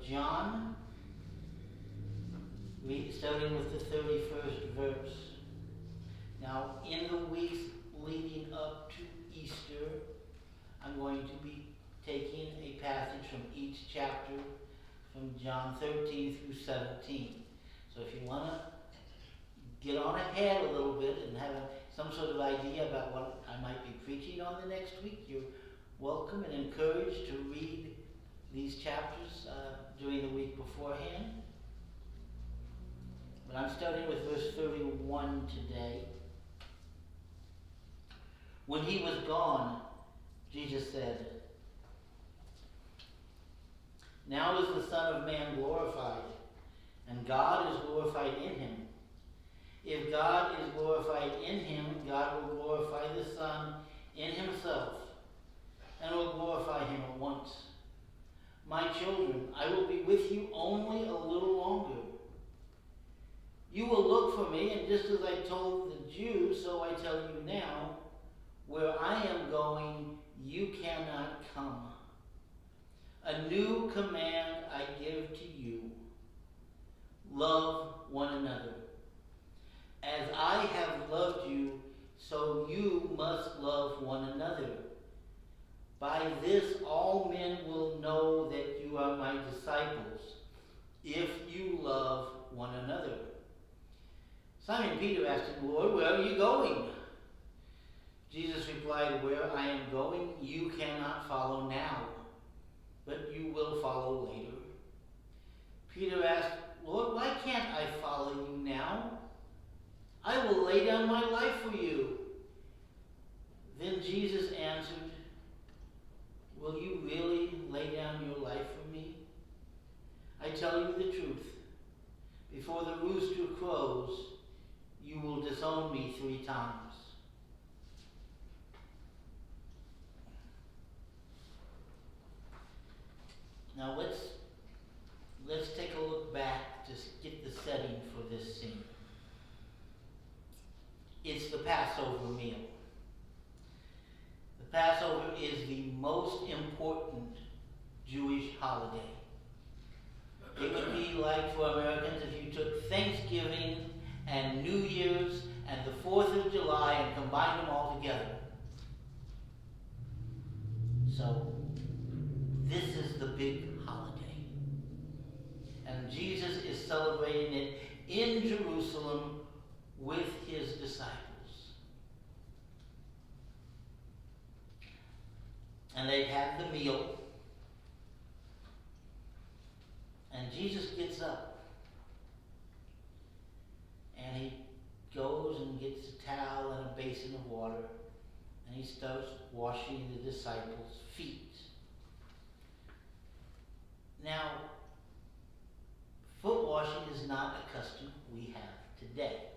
John, starting with the 31st verse. Now, in the weeks leading up to Easter, I'm going to be taking a passage from each chapter from John 13 through 17. So if you want to get on ahead a little bit and have some sort of idea about what I might be preaching on the next week, you're welcome and encouraged to read these chapters during the week beforehand. But I'm starting with verse 31 today. When he was gone, Jesus said, "Now is the Son of Man glorified, and God is glorified in him. If God is glorified in him, God will glorify the Son in himself, and will glorify him at once. My children, I will be with you only a little longer. You will look for me, and just as I told the Jews, so I tell you now, where I am going, you cannot come. A new command I give to you. Love one another. As I have loved you, so you must love one another. By this all men will know that you are my disciples, if you love one another." Simon Peter asked him, "Lord, where are you going?" Jesus replied, "Where I am going, you cannot follow now, but you will follow later." Peter asked, "Lord, why can't I follow you now? I will lay down my life for you." Then Jesus answered, "Will you really lay down your life for me? I tell you the truth. Before the rooster crows, you will disown me 3 times. Now let's take a look back to get the setting for this scene. It's the Passover meal. The Passover is the most important Jewish holiday. It would be like for Americans if you took Thanksgiving and New Year's and the 4th of July and combined them all together. So, this is the big holiday. And Jesus is celebrating it in Jerusalem with his disciples. And they've had the meal. And Jesus gets up. And he goes and gets a towel and a basin of water. And he starts washing the disciples' feet. Now, foot washing is not a custom we have today.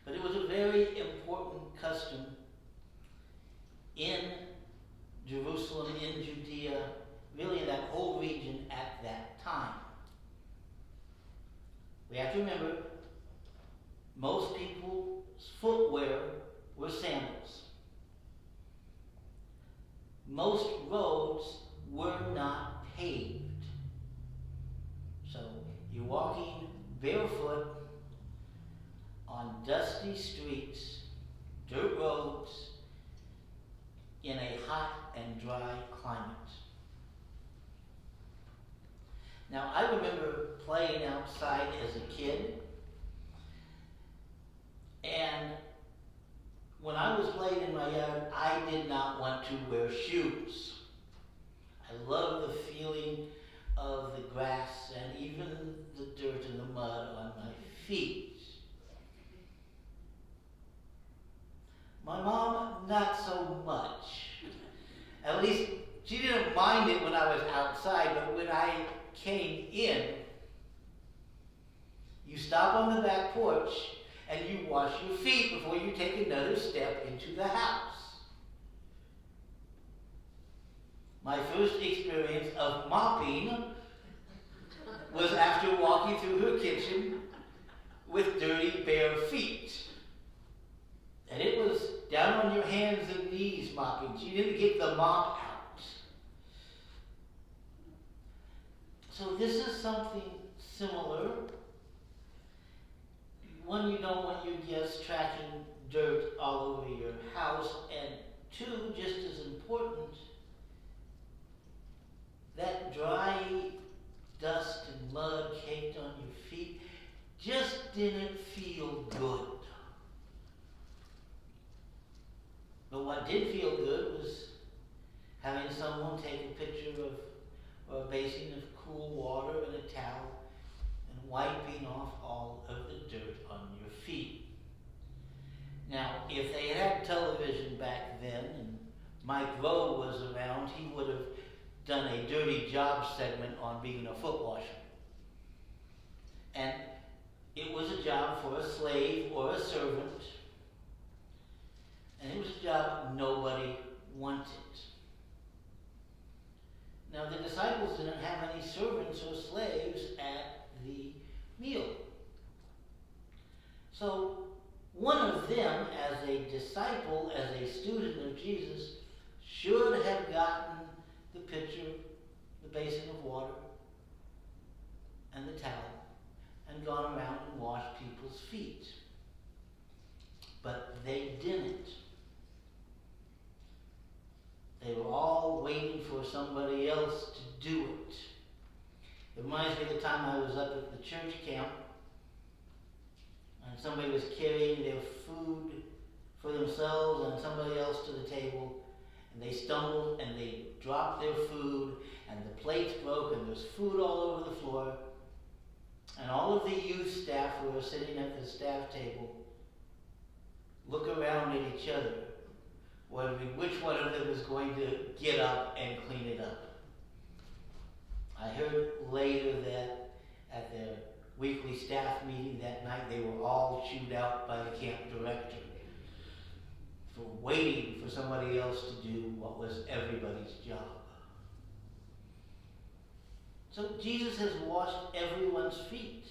But it was a very important custom in Jerusalem, in Judea, really in that whole region at that time. We have to remember, most people's footwear were sandals. Most roads were not paved. So you're walking barefoot on dusty streets, dirt roads, in a hot and dry climate. Now, I remember playing outside as a kid, and when I was playing in my yard, I did not want to wear shoes. I love the feeling of the grass and even the dirt and the mud on my feet. My mom, not so much. At least she didn't mind it when I was outside, but when I came in, you stop on the back porch and you wash your feet before you take another step into the house. My first experience of mopping was after walking through her kitchen with dirty bare feet. And it was down on your hands and knees mopping. She didn't get the mop out. So this is something similar. One, you don't want your guests tracking dirt all over your house, and two, just as important, that dry dust and mud caked on your feet just didn't feel good. But what did feel good was having someone take a picture of or a basin of cool water and a towel and wiping off all of the dirt on your feet. Now, if they had television back then and Mike Rowe was around, he would have done a dirty job segment on being a foot washer. And it was a job for a slave or a servant, and it was a job nobody wanted. Now, the disciples didn't have any servants or slaves at the meal. So, one of them, as a disciple, as a student of Jesus, should have gotten the pitcher, the basin of water, and the towel, and gone around and washed people's feet. But they didn't. They were all waiting for somebody else to do it. It reminds me of the time I was up at the church camp, and somebody was carrying their food for themselves and somebody else to the table, and they stumbled and they dropped their food, and the plates broke, and there's food all over the floor, and all of the youth staff who were sitting at the staff table look around at each other, wondering which one of them is going to get up and clean it up. I heard later that at their weekly staff meeting that night, they were all chewed out by the camp director for waiting for somebody else to do what was everybody's job. So Jesus has washed everyone's feet.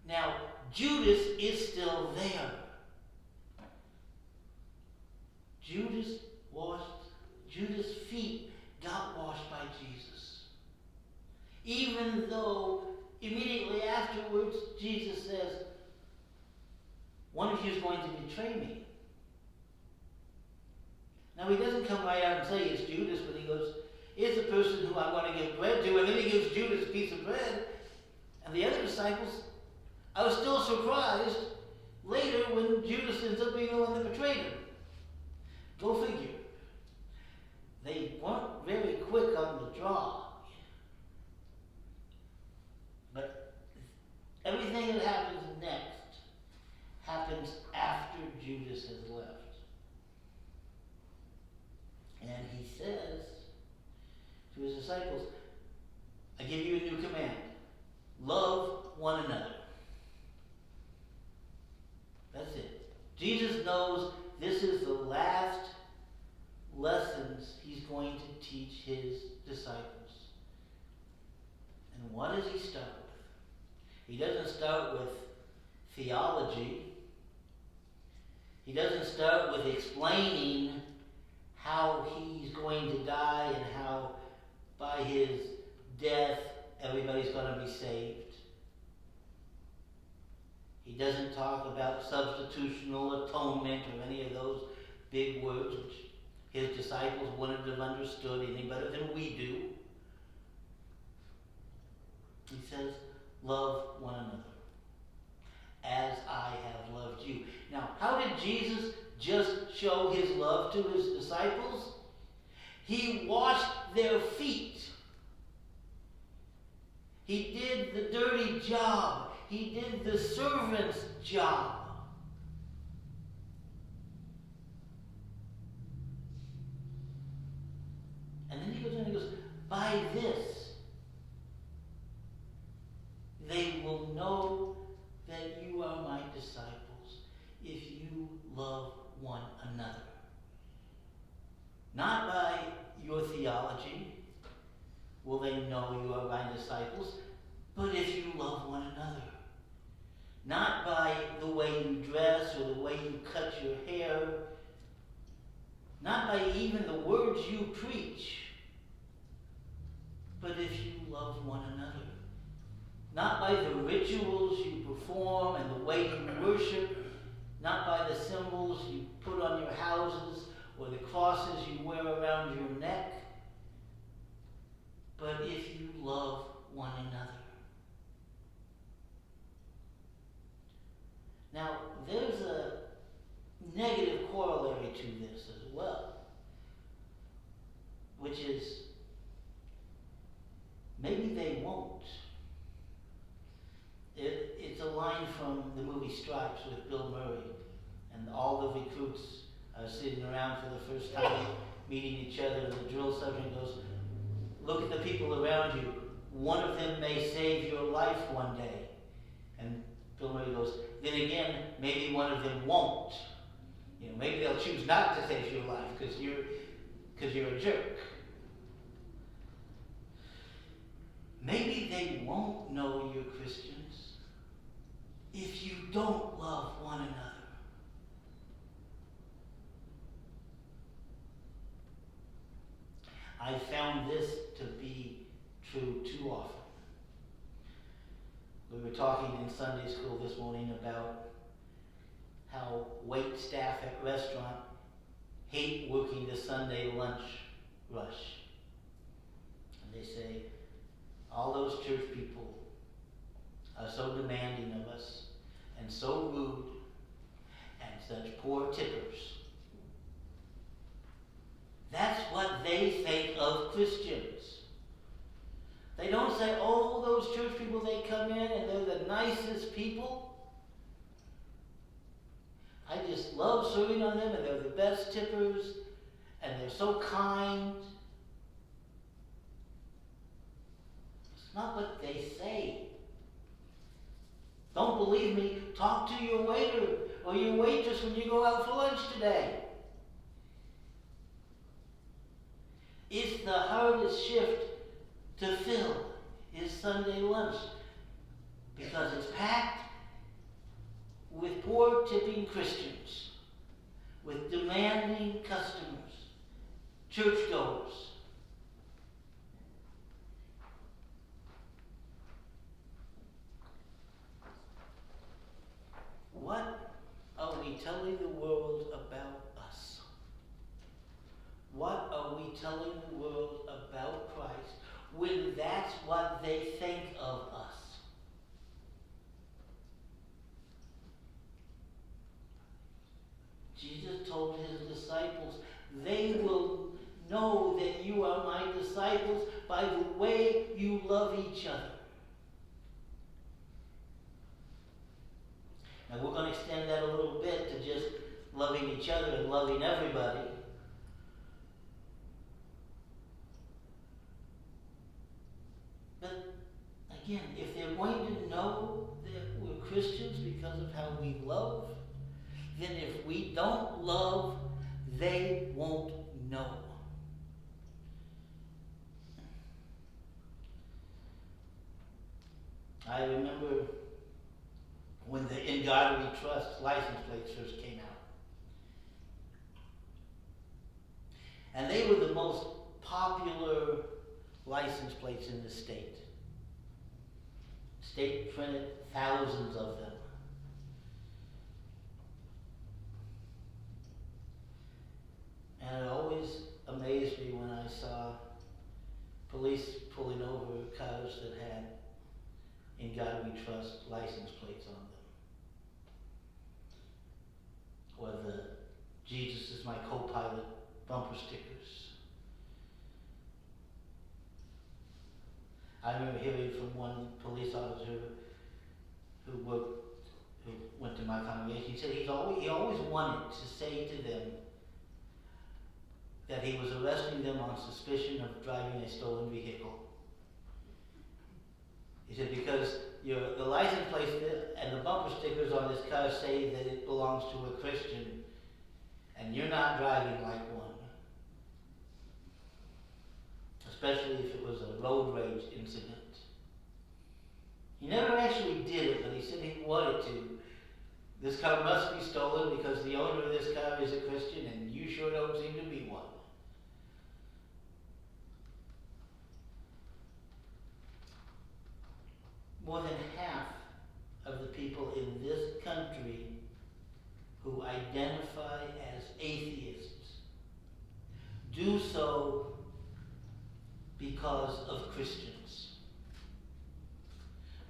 Now, Judas is still there. Judas' feet got washed by Jesus. Even though immediately afterwards Jesus says, one of you is going to betray me. Now he doesn't come right out and say it's Judas, but he goes, it's the person who I'm going to give bread to, and then he gives Judas a piece of bread. And the other disciples, I was still surprised later when Judas ends up being the one that betrayed him. Go figure. They weren't very quick on the draw. But everything that happens next happens after Judas has left. And he says to his disciples, I give you a new command. Love one another. That's it. Jesus knows this is the last lessons he's going to teach his disciples. And what does he start with? He doesn't start with theology. He doesn't start with explaining how he's going to die and how by his death everybody's going to be saved. He doesn't talk about substitutional atonement or any of those big words which his disciples wouldn't have understood any better than we do. He says, love one another as I have loved you. Now, how did Jesus just show his love to his disciples? He washed their feet. He did the dirty job. He did the servant's job. And then he goes on and he goes, by this, they will know that you are my disciples if you love one another. Not by your theology will they know you are my disciples, but if you love one another. Not by the way you dress or the way you cut your hair. Not by even the words you preach. but if you love one another. Not by the rituals you perform and the way you worship, not by the symbols you put on your houses or the crosses you wear around your neck, but if you love one another. Now, there's a negative corollary to this as well, which is maybe they won't. It's a line from the movie Stripes with Bill Murray, and all the recruits are sitting around for the first time, meeting each other, and the drill sergeant goes, "Look at the people around you. One of them may save your life one day." And Bill Murray goes, "Then again, maybe one of them won't. Maybe they'll choose not to save your life because you're a jerk." Maybe they won't know you're Christians if you don't love one another. I found this to be true too often. We were talking in Sunday school this morning about how wait staff at restaurant hate working the Sunday lunch rush. And they say, all those church people are so demanding of us and so rude and such poor tippers. That's what they think of Christians. They don't say, oh, those church people, they come in and they're the nicest people. I just love serving on them and they're the best tippers and they're so kind. It's not what they say. Don't believe me? Talk to your waiter or your waitress when you go out for lunch today. It's the hardest shift to fill is Sunday lunch because it's packed with poor tipping Christians, with demanding customers, churchgoers. What are we telling the world about us? What are we telling the world about Christ when that's what they think of us? Jesus told his disciples, they will know that you are my disciples by the way you love each other. Now we're going to extend that a little bit to just loving each other and loving everybody. But again, if they're going to know that we're Christians because of how we love, then if we don't love, they won't know. I remember when the In God We Trust license plates first came out. And they were the most popular license plates in the state. State printed thousands of them. And it always amazed me when I saw police pulling over cars that had In God We Trust license plates on them. Or the Jesus is my co-pilot bumper stickers. I remember hearing from one police officer who went to my congregation. He said he always wanted to say to them that he was arresting them on suspicion of driving a stolen vehicle. He said, because the license plate and the bumper stickers on this car say that it belongs to a Christian, and you're not driving like one. Especially if it was a road rage incident. He never actually did it, but he said he wanted to. This car must be stolen because the owner of this car is a Christian, and you sure don't seem to be one. who identify as atheists do so because of Christians.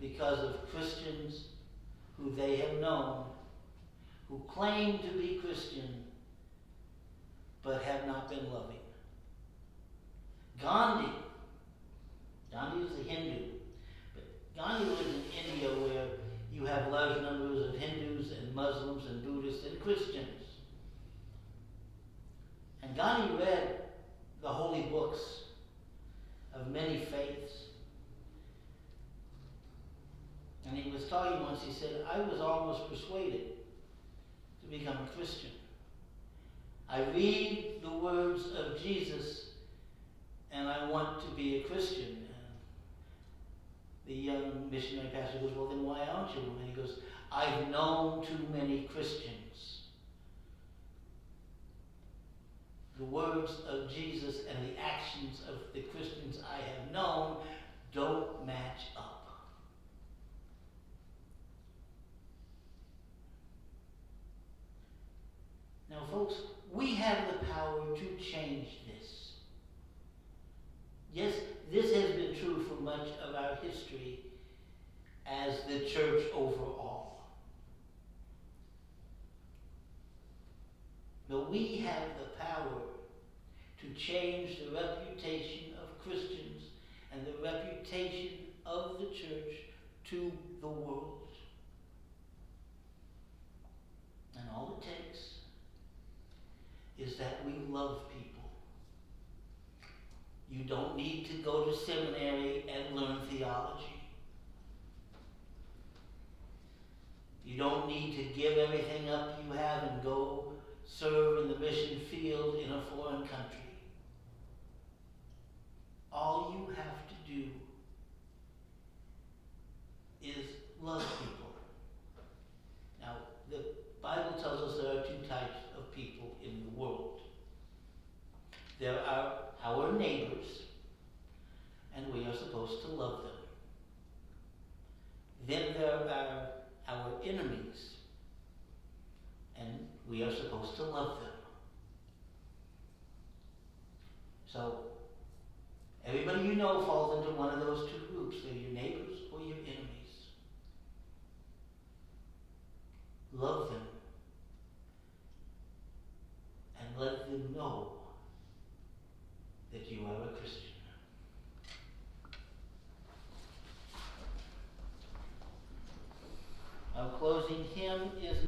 Because of Christians who they have known, who claim to be Christian, but have not been loving. Gandhi was a Hindu, but Gandhi lived in India where you have large numbers of Hindus and Muslims and Buddhists and Christians. And Gandhi read the holy books of many faiths. And he was talking once, he said, I was almost persuaded to become a Christian. I read the words of Jesus and I want to be a Christian. And the young missionary pastor goes, well, then why aren't you? And he goes, I've known too many Christians. The words of Jesus and the actions of the Christians I have known don't match up. Now, folks, we have the power to change this. Yes, this has been true for much of our history as the church overall. But we have the power to change the reputation of Christians and the reputation of the church to the world. And all it takes is that we love people. You don't need to go to seminary and learn theology. You don't need to give everything up you have and go serve in the mission field in a foreign country. All you have to do is love people. Now, the Bible tells us there are two types of people in the world. There are our neighbors, and we are supposed to love them. Then there are our enemies, and we are supposed to love them. So, everybody you know falls into one of those two groups. They're your neighbors or your enemies. Love them and let them know that you are a Christian. Our closing hymn is